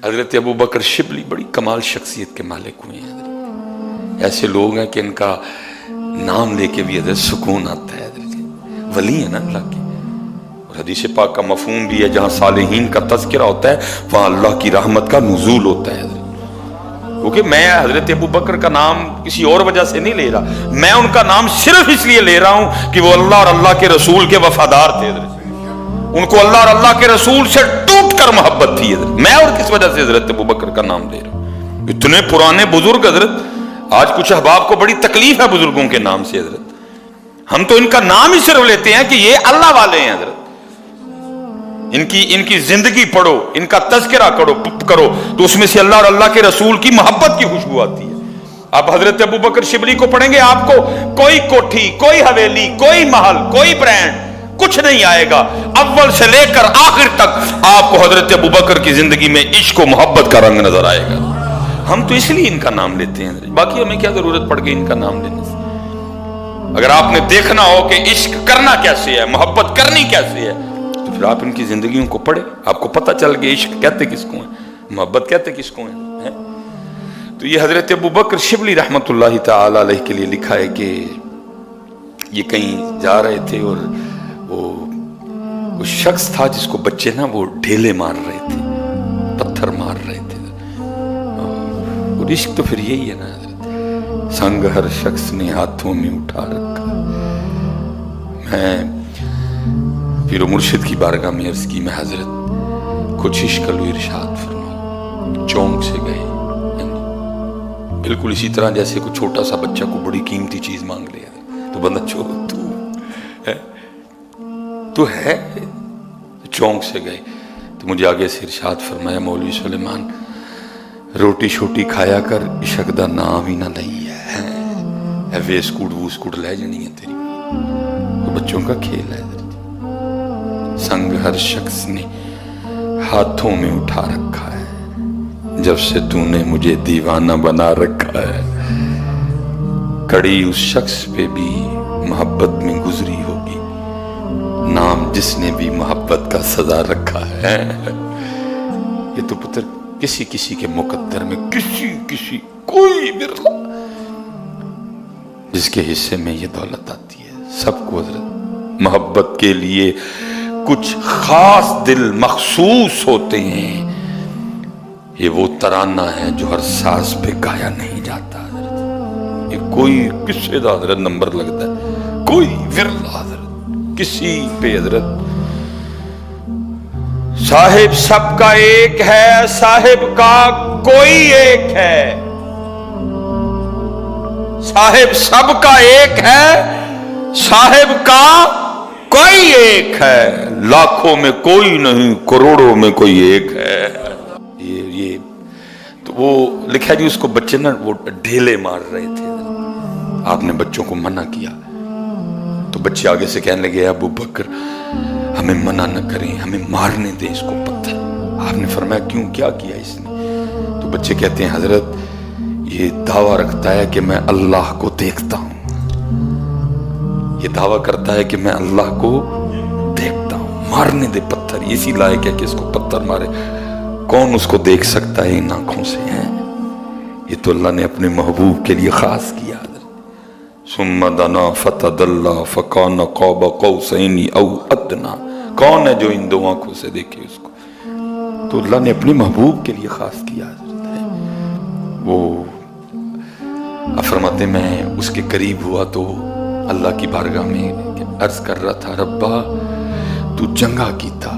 حضرت ابو بکر شبلی بڑی کمال شخصیت کے مالک ہوئے ہیں حضرت. ایسے لوگ ہیں کہ ان کا نام لے کے بھی حضرت سکون آتا ہے حضرت. ولی ہیں نا اللہ کے. اور حدیث پاک کا مفہوم بھی ہے جہاں صالحین کا تذکرہ ہوتا ہے وہاں اللہ کی رحمت کا نزول ہوتا ہے حضرت. کیونکہ میں حضرت ابو بکر کا نام کسی اور وجہ سے نہیں لے رہا, میں ان کا نام صرف اس لیے لے رہا ہوں کہ وہ اللہ اور اللہ کے رسول کے وفادار تھے حضرت. ان کو اللہ اور اللہ کے رسول سے ٹوٹ کر محبت تھی حضرت. میں اور کس وجہ سے حضرت ابو بکر کا نام لے رہا ہوں. اتنے پرانے بزرگ حضرت. آج کچھ احباب کو بڑی تکلیف ہے بزرگوں کے نام سے حضرت. ہم تو ان کا نام ہی صرف لیتے ہیں کہ یہ اللہ والے ہیں حضرت. ان کی زندگی پڑھو, ان کا تذکرہ کرو تو اس میں سے اللہ اور اللہ کے رسول کی محبت کی خوشبو آتی ہے. آپ حضرت ابو بکر شبلی کو پڑھیں گے, آپ کو کوئی کوٹھی, کوئی حویلی, کوئی محل, کوئی برانڈ کچھ نہیں آئے گا. اول سے لے کر آخر تک آپ کو حضرت ابو بکر کی زندگی میں عشق و محبت کا رنگ نظر آئے گا. ہم تو اس لیے ان کا نام لیتے ہیں, باقی ہمیں کیا ضرورت پڑ گئی ان کا نام لینے سے. اگر آپ نے دیکھنا ہو کہ عشق کرنا کیسے ہے, محبت کرنی کیسے ہے, تو پھر آپ ان کی زندگیوں کو پڑھیں, آپ کو پتہ چل گیا عشق کہتے کس کو ہیں, محبت کہتے کس کو ہیں. تو یہ حضرت ابو بکر شبلی رحمت اللہ تعالی علیہ کے لیے لکھا ہے کہ یہ کہیں جا رہے تھے اور وہ شخص تھا جس کو بچے نا وہ ڈھیلے مار رہے تھے, پتھر مار رہے تھے. اور عشق تو پھر یہی ہے نا حضرت, سنگ ہر شخص نے ہاتھوں میں اٹھا رکھا. میں پیر و مرشد کی بارگاہ میں عرض کی, میں حضرت کچھ عشق و ارشاد فرماؤ. چونک سے گئے, بالکل اسی طرح جیسے کوئی چھوٹا سا بچہ کو بڑی قیمتی چیز مانگ لے تو بندہ تو ہے. چونک سے گئے تو مجھے آگے سے ارشاد فرمایا, مولوی سلیمان روٹی شوٹی کھایا کر, عشق دا نام ہی نہ لئی ہے. وے سکوٹ وہ سکوٹ لے جانی ہے تیری, وہ بچوں کا کھیل ہے. سنگ ہر شخص نے ہاتھوں میں اٹھا رکھا ہے, جب سے تو نے مجھے دیوانہ بنا رکھا ہے. کڑی اس شخص پہ بھی محبت میں گزری ہوگی, نام جس نے بھی محبت کا سزا رکھا ہے. یہ تو پتر کسی کسی کے مقدر میں کسی کوئی برلا جس کے حصے میں یہ دولت آتی ہے. سب کو حضرت محبت کے لیے کچھ خاص دل مخصوص ہوتے ہیں. یہ وہ ترانہ ہے جو ہر ساز پہ گایا نہیں جاتا حضرت. یہ کوئی کسی دا حضرت نمبر لگتا ہے, کوئی ورلا حضرت کسی پہ حضرت. صاحب سب کا ایک ہے, صاحب کا کوئی ایک ہے. صاحب سب کا ایک ہے, صاحب کا کوئی ایک ہے. لاکھوں میں کوئی نہیں, کروڑوں میں کوئی ایک ہے. یہ تو وہ لکھا جی, اس کو بچے نا وہ ڈھیلے مار رہے تھے. آپ نے بچوں کو منع کیا تو بچے آگے سے کہنے لگے, ابو بکر ہمیں منع نہ کریں, ہمیں مارنے دیں اس کو پتھر. آپ نے فرمایا کیوں, کیا کیا اس نے؟ تو بچے کہتے ہیں حضرت یہ دعویٰ رکھتا ہے کہ میں اللہ کو دیکھتا ہوں. یہ دعویٰ کرتا ہے کہ میں اللہ کو دیکھتا ہوں, مارنے دے پتھر. اسی لائق ہے کہ اس کو پتھر مارے. کون اس کو دیکھ سکتا ہے ان آنکھوں سے ہیں؟ یہ تو اللہ نے اپنے محبوب کے لیے خاص کیا. ثم دنا فتدلی فکان قاب قوسین او ادنا. کون ہے جو ان دو آنکھوں سے دیکھے اس کو؟ تو اللہ نے اپنے محبوب کے لیے خاص کیا. وہ فرماتے میں اس کے قریب ہوا تو اللہ کی بارگاہ میں عرض کر رہا تھا, ربا تو جنگا کیتا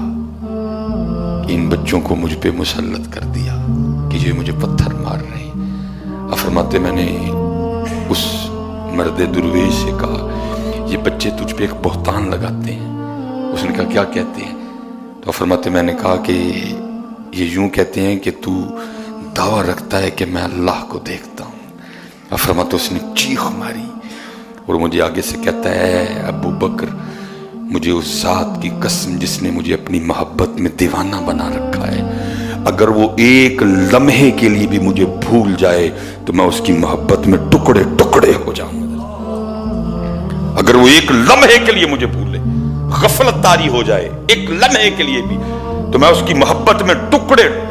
کہ ان بچوں کو مجھ پہ مسلط کر دیا کہ یہ مجھے پتھر مار رہے ہیں. فرماتے میں نے اس مرد درویش سے کہا, یہ بچے تجھ پہ ایک بہتان لگاتے ہیں. اس نے کہا کیا کہتے ہیں؟ تو فرماتے میں نے کہا کہ یہ یوں کہتے ہیں کہ تو دعویٰ رکھتا ہے کہ میں اللہ کو دیکھتا ہوں. فرماتے اس نے چیخ ماری اور مجھے آگے سے کہتا ہے, ابو بکر مجھے اس ذات کی قسم جس نے مجھے اپنی محبت میں دیوانہ بنا رکھا ہے, اگر وہ ایک لمحے کے لیے بھی مجھے بھول جائے تو میں اس کی محبت میں ٹکڑے ٹکڑے ہو جاؤں. اگر وہ ایک لمحے کے لیے مجھے بھولے, غفلت طاری ہو جائے ایک لمحے کے لیے بھی, تو میں اس کی محبت میں ٹکڑے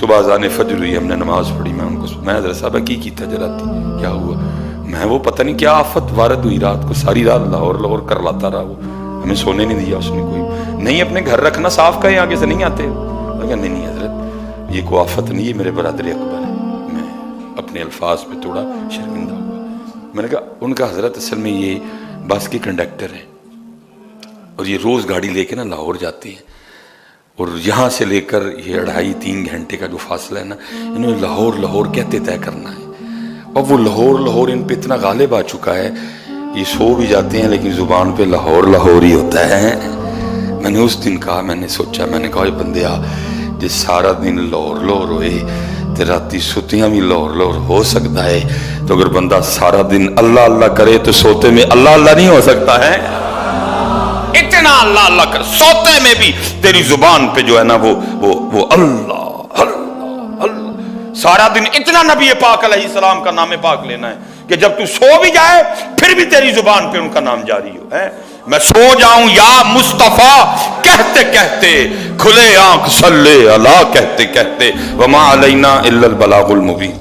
صبح اذان فجر ہوئی، ہم نے نماز پڑھی، میں ان کو میں حضرت صاحب کی تھا جراتی کیا ہوا، میں وہ پتہ نہیں کیا آفت وارد ہوئی رات کو، ساری رات لاہور کر لاتا رہا، وہ ہمیں سونے نہیں دیا اس نے، کوئی نہیں اپنے گھر رکھنا صاف کہیں آگے سے نہیں آتے، میں کہا نہیں حضرت یہ کوئی آفت نہیں ہے، میرے برادر اکبر ہے، میں اپنے الفاظ پہ تھوڑا شرمندہ ہوا، میں نے کہا ان کا حضرت اصل میں یہ بس کے کنڈکٹر ہیں اور یہ روز گاڑی لے کے نا لاہور جاتے ہیں، اور یہاں سے لے کر یہ 2.5-3 گھنٹے کا جو فاصلہ ہے نا، انہوں نے لاہور کہتے طے کرنا ہے، اور وہ لاہور ان پہ اتنا غالب آ چکا ہے، یہ سو بھی جاتے ہیں لیکن زبان پہ لاہور ہی ہوتا ہے۔ میں نے اس دن کہا، میں نے سوچا، میں نے کہا اے بندیا جس سارا دن لاہور ہوئے تے راتی ستیاں بھی لاہور ہو سکتا ہے، تو اگر بندہ سارا دن اللہ کرے تو سوتے میں اللہ نہیں ہو سکتا ہے؟ اتنا اللہ کر، سوتے میں بھی تیری زبان پہ جو ہے نا وہ اللہ سارا دن اتنا نبی پاک علیہ السلام کا نام پاک لینا ہے کہ جب تو سو بھی جائے پھر بھی تیری زبان پہ ان کا نام جاری ہو۔ میں سو جاؤں یا مصطفیٰ کہتے کہتے، کھلے آنکھ صلی اللہ کہتے کہتے، وما علینا الا البلاغ المبین۔